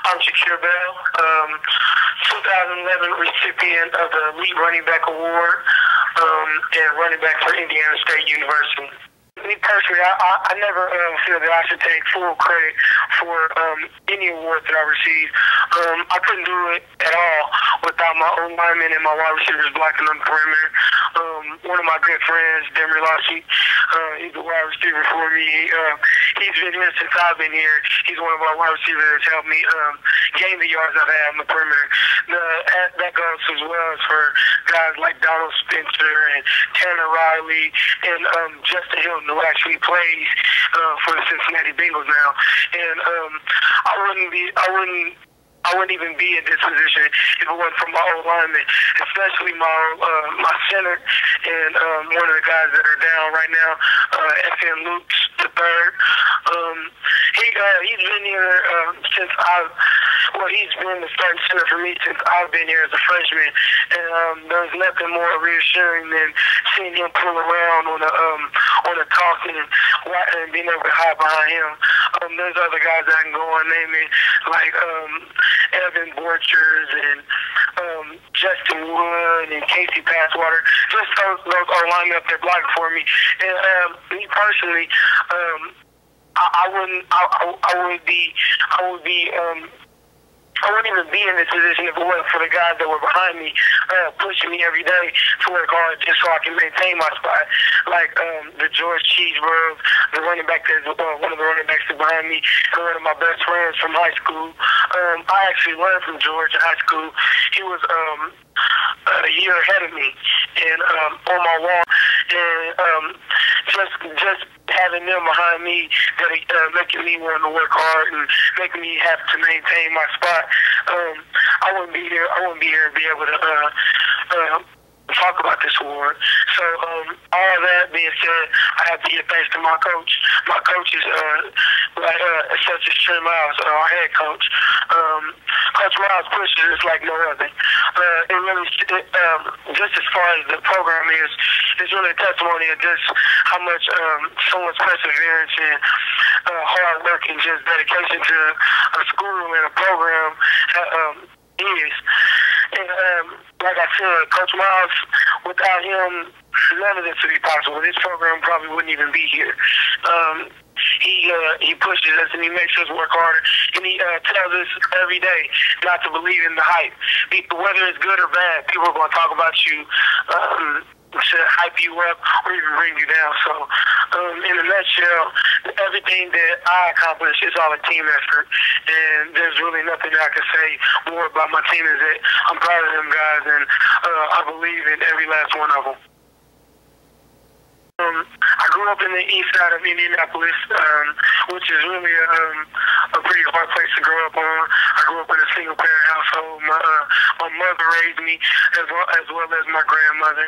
I'm Shakir Bell, 2011 recipient of the Elite Running Back Award, and running back for Indiana State University. Me personally, I never feel that I should take full credit for any award that I receive. I couldn't do it at all without my own linemen and my wide receivers blocking on the perimeter. One of my good friends, Demry Lassie, he's a wide receiver for me. He's been here since I've been here. He's one of our wide receivers that's helped me gain the yards I've had on the perimeter. That goes as well as for guys like Donald Spencer and Tanner Riley and Justin Hilton, who actually plays for the Cincinnati Bengals now. And I wouldn't even be in this position if it wasn't for my old linemen, especially my center and one of the guys that are down right now, FN Lukes the third. He's been here since he's been the starting center for me since I've been here as a freshman, and there's nothing more reassuring than seeing him pull around on a talking and being able to hide behind him. There's other guys that I can go on naming, like Evan Borchers and Justin Wood and Casey Passwater. Just those are lining up there blocking for me. And me personally, I wouldn't even be in this position if it wasn't for the guys that were behind me, pushing me every day to work hard just so I can maintain my spot. Like the George Cheeseburg, the running back that's one of the running backs that's behind me, and one of my best friends from high school. I actually learned from George in high school. He was a year ahead of me, and on my wall, and just having them behind me, that making me want to work hard and making me have to maintain my spot. I wouldn't be here and be able to talk about this award. So all that being said, I have to give thanks to my coach. My coach is such as Trey Miles, our head coach. Coach Miles pushes us like no other. It really, just as far as the program is, it's really a testimony of just how much so much perseverance and hard work and just dedication to a school and a program is. And like I said, Coach Miles, without him, none of this would be possible. This program probably wouldn't even be here. He pushes us and he makes us work harder, and he tells us every day not to believe in the hype. Whether it's good or bad, people are going to talk about you to hype you up or even bring you down. So in a nutshell, everything that I accomplish is all a team effort, and there's really nothing that I can say more about my team is that I'm proud of them guys, and I believe in every last one of them. I grew up in the east side of Indianapolis, which is really a pretty hard place to grow up on. I grew up in a single-parent household. My mother raised me as well as my grandmother.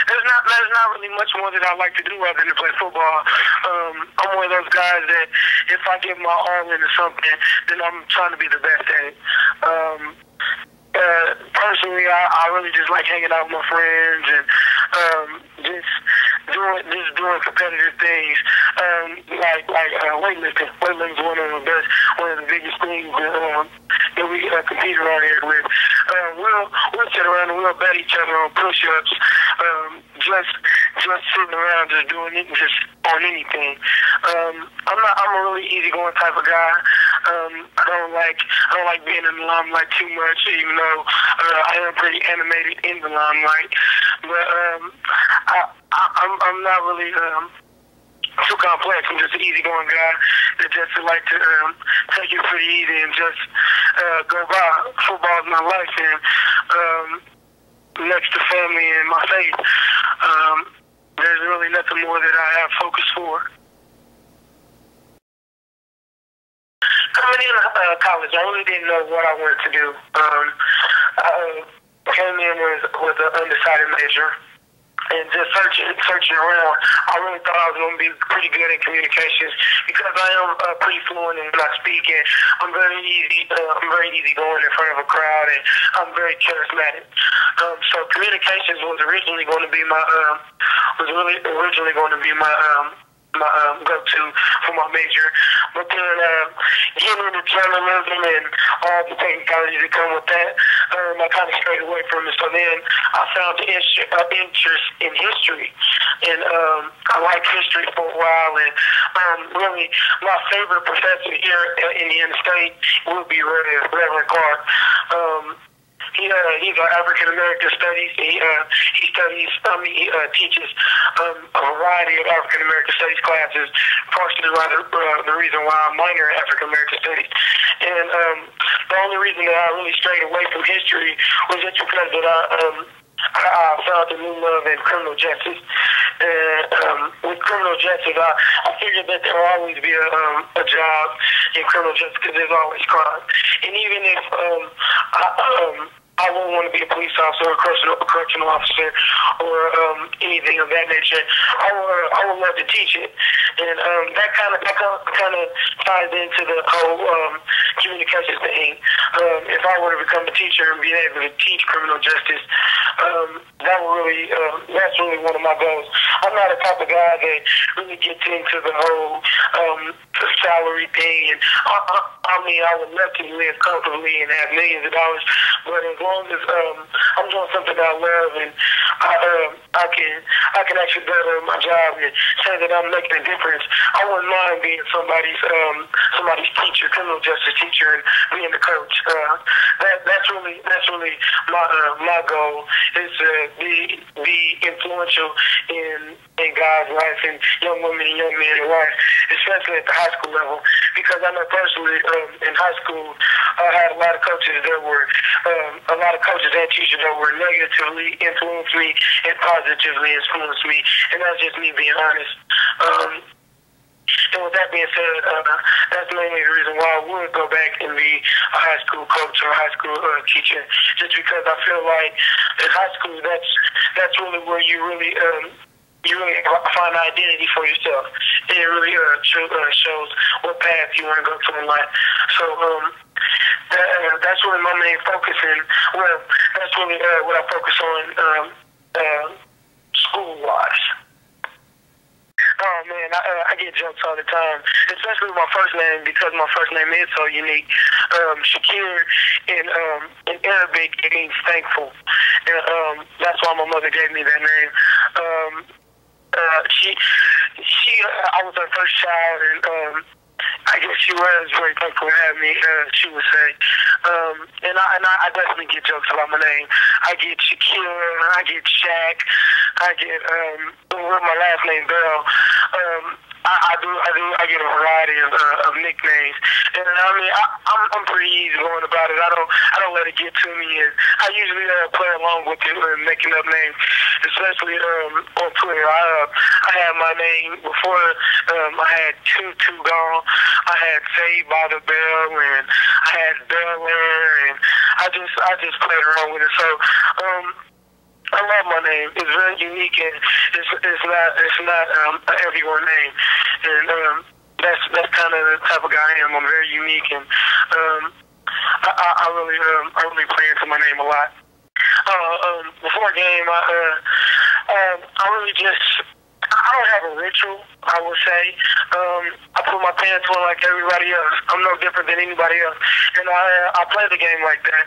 There's not really much more that I like to do other than to play football. I'm one of those guys that if I give my all into something, then I'm trying to be the best at it. Personally, I really just like hanging out with my friends and just doing competitive things, like weightlifting. Weightlifting is one of the biggest things that we compete around here with. We'll sit around and we'll bet each other on push-ups, just sitting around, just doing it, just on anything. I'm a really easygoing type of guy. I don't like being in the limelight too much, even though I am pretty animated in the limelight. But I'm not really too complex. I'm just an easygoing guy that just like to take it pretty easy and just go by. Football is my life, and next to family and my faith, there's really nothing more that I have focus for. Coming in college, I really didn't know what I wanted to do. I came in with an undecided major, and just searching around, I really thought I was going to be pretty good in communications because I am pretty fluent in when I speak, and I'm very easygoing in front of a crowd, and I'm very charismatic. So communications was originally going to be my my go-to for my major. But then getting into journalism and all the technicalities that come with that, I kind of strayed away from it. So then I found the interest in history, and I liked history for a while. And really, my favorite professor here in Indiana State would be Reverend Clark. He's an African American studies. He teaches a variety of African American studies classes. Partially the reason why I minor in African American studies. And the only reason that I really strayed away from history was just because that I found a new love in criminal justice. And with criminal justice, I figured that there will always be a job in criminal justice because there's always crime. And even if I wouldn't want to be a police officer or a correctional officer or anything of that nature, I would love to teach it. And that kind of ties into the whole communications thing. If I were to become a teacher and be able to teach criminal justice, that's really one of my goals. I'm not the type of guy that really gets into the whole salary thing. And I would love to live comfortably and have millions of dollars, but as long as I'm doing something that I love and I can actually go to my job and say that I'm making a difference, I wouldn't mind being somebody's teacher, criminal justice teacher, and being the coach. That's really my goal is to be influential in guys' life and young women and young men's life, especially at the high school level. Because I know personally in high school I had a lot of coaches and teachers that were negatively influenced me and positively influenced me, and that's just me being honest. And with that being said, that's mainly the reason why I would go back and be a high school coach or a high school teacher, just because I feel like in high school that's really where you really find an identity for yourself, and it really shows what path you want to go to in life. So that's really my main focus, and that's really what I focus on school-wise. Oh man, I get jokes all the time, especially with my first name, because my first name is so unique. Shakir in Arabic, it means thankful, and that's why my mother gave me that name. I was her first child, and I guess she was very thankful to have me, she would say. And I definitely get jokes about my name. I get Shakir, I get Shaq, I get with my last name Bell. I get a variety of nicknames, and I mean I'm pretty easy going about it. I don't let it get to me, and I usually play along with it, making up names, especially on Twitter. I had my name before. I had Tutu Gone, I had Saved by the Bell, and I had Bel Air, and I just played around with it. So I love my name. It's very unique, and it's not everyone name, and that's kind of the type of guy I am. I'm very unique, and I really play into my name a lot. Before a game, I really I don't have a ritual, I would say. I put my pants on like everybody else. I'm no different than anybody else. And I play the game like that.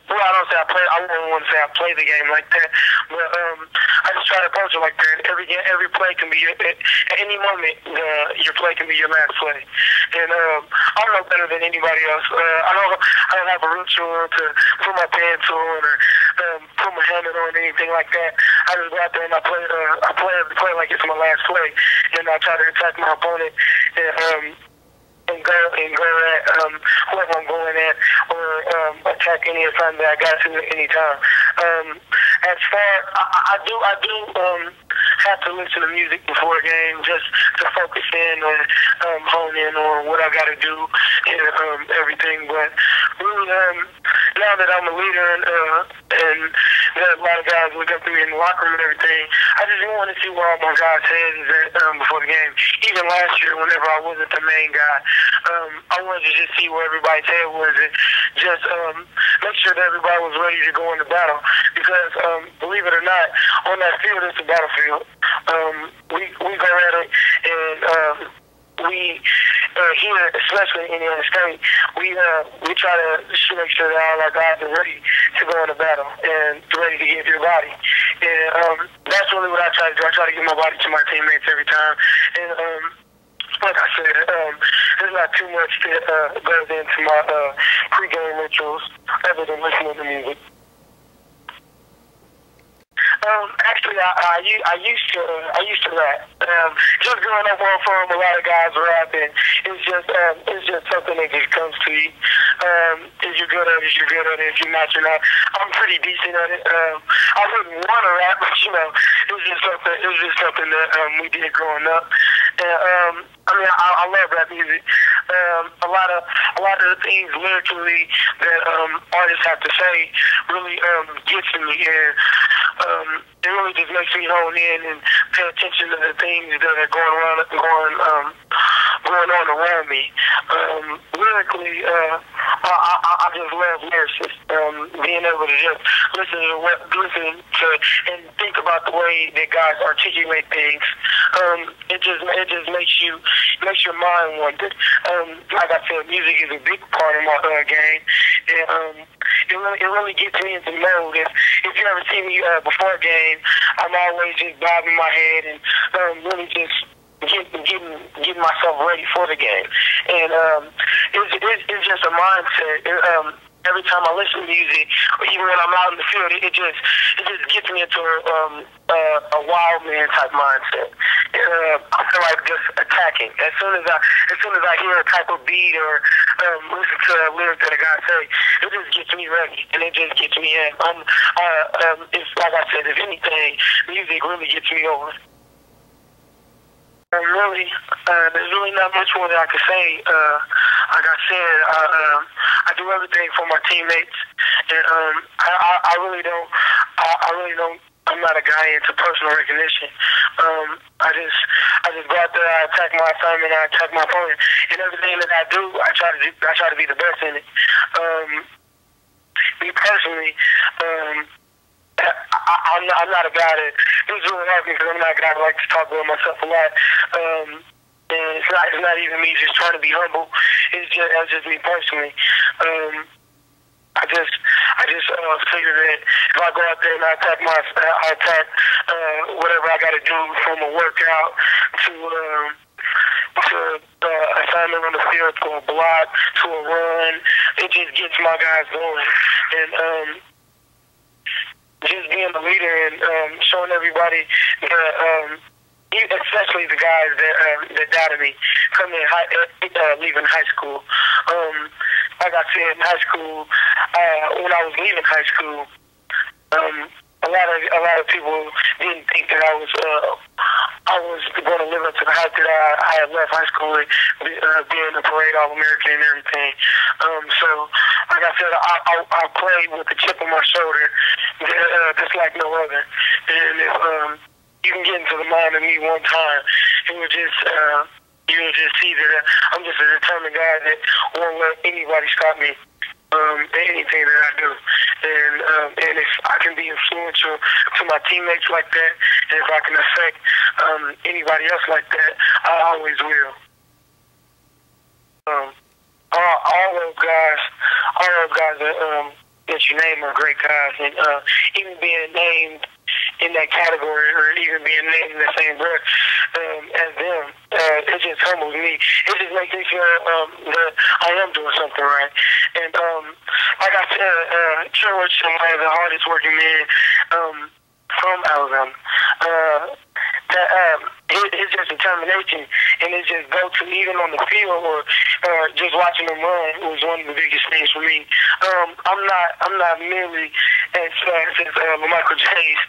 Well, I wouldn't want to say I play the game like that. But I just try to approach it like that. Every play can be, at any moment, your play can be your last play. And I'm no better than anybody else. I don't have a ritual to put my pants on or put my helmet on or anything like that. I just go out there and I play every play like it's my last play, and I try to attack my opponent and go at whoever I'm going at, or attack any assignment that I got to at any time. As far I do have to listen to music before a game just to focus in and hone in on what I got to do and everything. But really, now that I'm a leader and that a lot of guys look up to me in the locker room and everything, I just want to see where all my guys' heads is at before the game. Even last year, whenever I wasn't the main guy, I wanted to just see where everybody's head was and just make sure that everybody was ready to go into battle. Because believe it or not, on that field, it's a battlefield. We go at it, and here, especially in Indiana State, we try to make sure that all our guys are ready to go into battle and ready to give your body. And that's really what I try to do. I try to give my body to my teammates every time. And like I said, there's not too much that goes into my pregame rituals other than listening to music. Actually, I used to rap. Just growing up on farm, a lot of guys rapping. It's just something that just comes to you. If you're good at it, you're good at it. If you're not, you're not. I'm pretty decent at it. I wouldn't want to rap, but it was just something that we did growing up. And I mean, I love rap music. A lot of the things lyrically that artists have to say really gets to me, and it really just makes me hone in and pay attention to the things that are going on around me. Lyrically, I just love lyricists. Being able to just listen to and think about the way that guys articulate things. It just makes your mind wander. Like I said, music is a big part of my game, and it really gets me into mode. If you ever see me before a game, I'm always just bobbing my head and really just getting myself ready for the game. And it's just a mindset. Every time I listen to music, or even when I'm out in the field, it just gets me into a wild man type mindset. I feel like just attacking. As soon as I hear a type of beat or listen to a lyric that a guy say, it just gets me ready, and it just gets me in. It's like I said, if anything, music really gets me over. There's really not much more that I can say. Like I said, I do everything for my teammates, and I really don't. I'm not a guy into personal recognition. I just go out there, I attack my assignment, I attack my opponent, and everything that I do, I try to be the best in it. Me personally, I'm not a guy that, it's really hard because I'm not a guy that likes to talk about myself a lot. And it's not even me just trying to be humble. That's just me personally. I just figure that if I go out there and I attack whatever I got to do, from a workout to assignment on the field, to a block, to a run, it just gets my guys going. And just being a leader and showing everybody that, especially the guys that doubted me coming leaving high school. Like I said, in high school, when I was leaving high school, a lot of people didn't think that I was going to live up to the hype that I had left high school with, being a parade All-American and everything. So, like I said, I played with a chip on my shoulder, just like no other. And if you can get into the mind of me one time, you would just see that I'm just a determined guy that won't let anybody stop me. Anything that I do, and if I can be influential to my teammates like that, and if I can affect anybody else like that, I always will. All those guys that you name are great guys, and even being named in that category, or even being named in the same breath as them, it just humbles me. It just makes me feel that I am doing something right. And like I said, George is one of the hardest working men from Alabama. It's just determination, and it's just go to, even on the field or just watching them run was one of the biggest things for me. I'm not nearly as fast as Michael James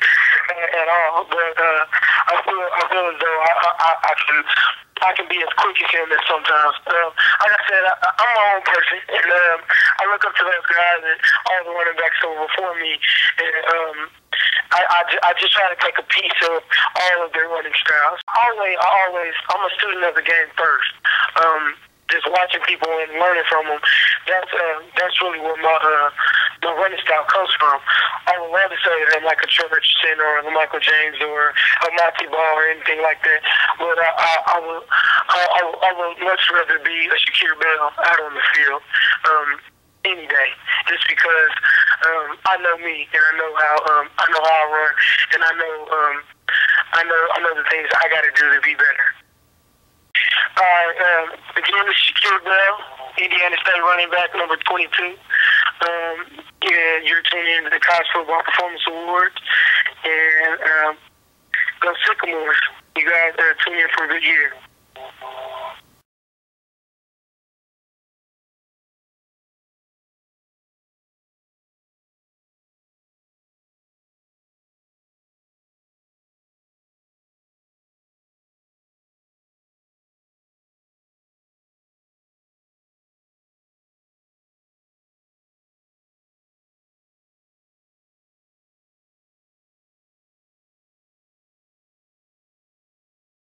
at all, but I feel as though I can be as quick as him at sometimes. Like I said, I'm my own person, and I look up to those guys and all the running backs over before me, and I just try to take a piece of all of their running styles. I'm a student of the game first. Just watching people and learning from them, that's really where my running style comes from. I would love to say that I'm like a Trevor Richardson or a Michael James or a Monty Ball or anything like that. But I would much rather be a Shakir Bell out on the field any day, just because I know me and I know how I run, and I know the things I got to do to be better. Again, this is Shakir Bell, Indiana State running back, number 22. And you're tuning into the College Football Performance Awards. And go Sycamores. You guys are tuning in for a good year.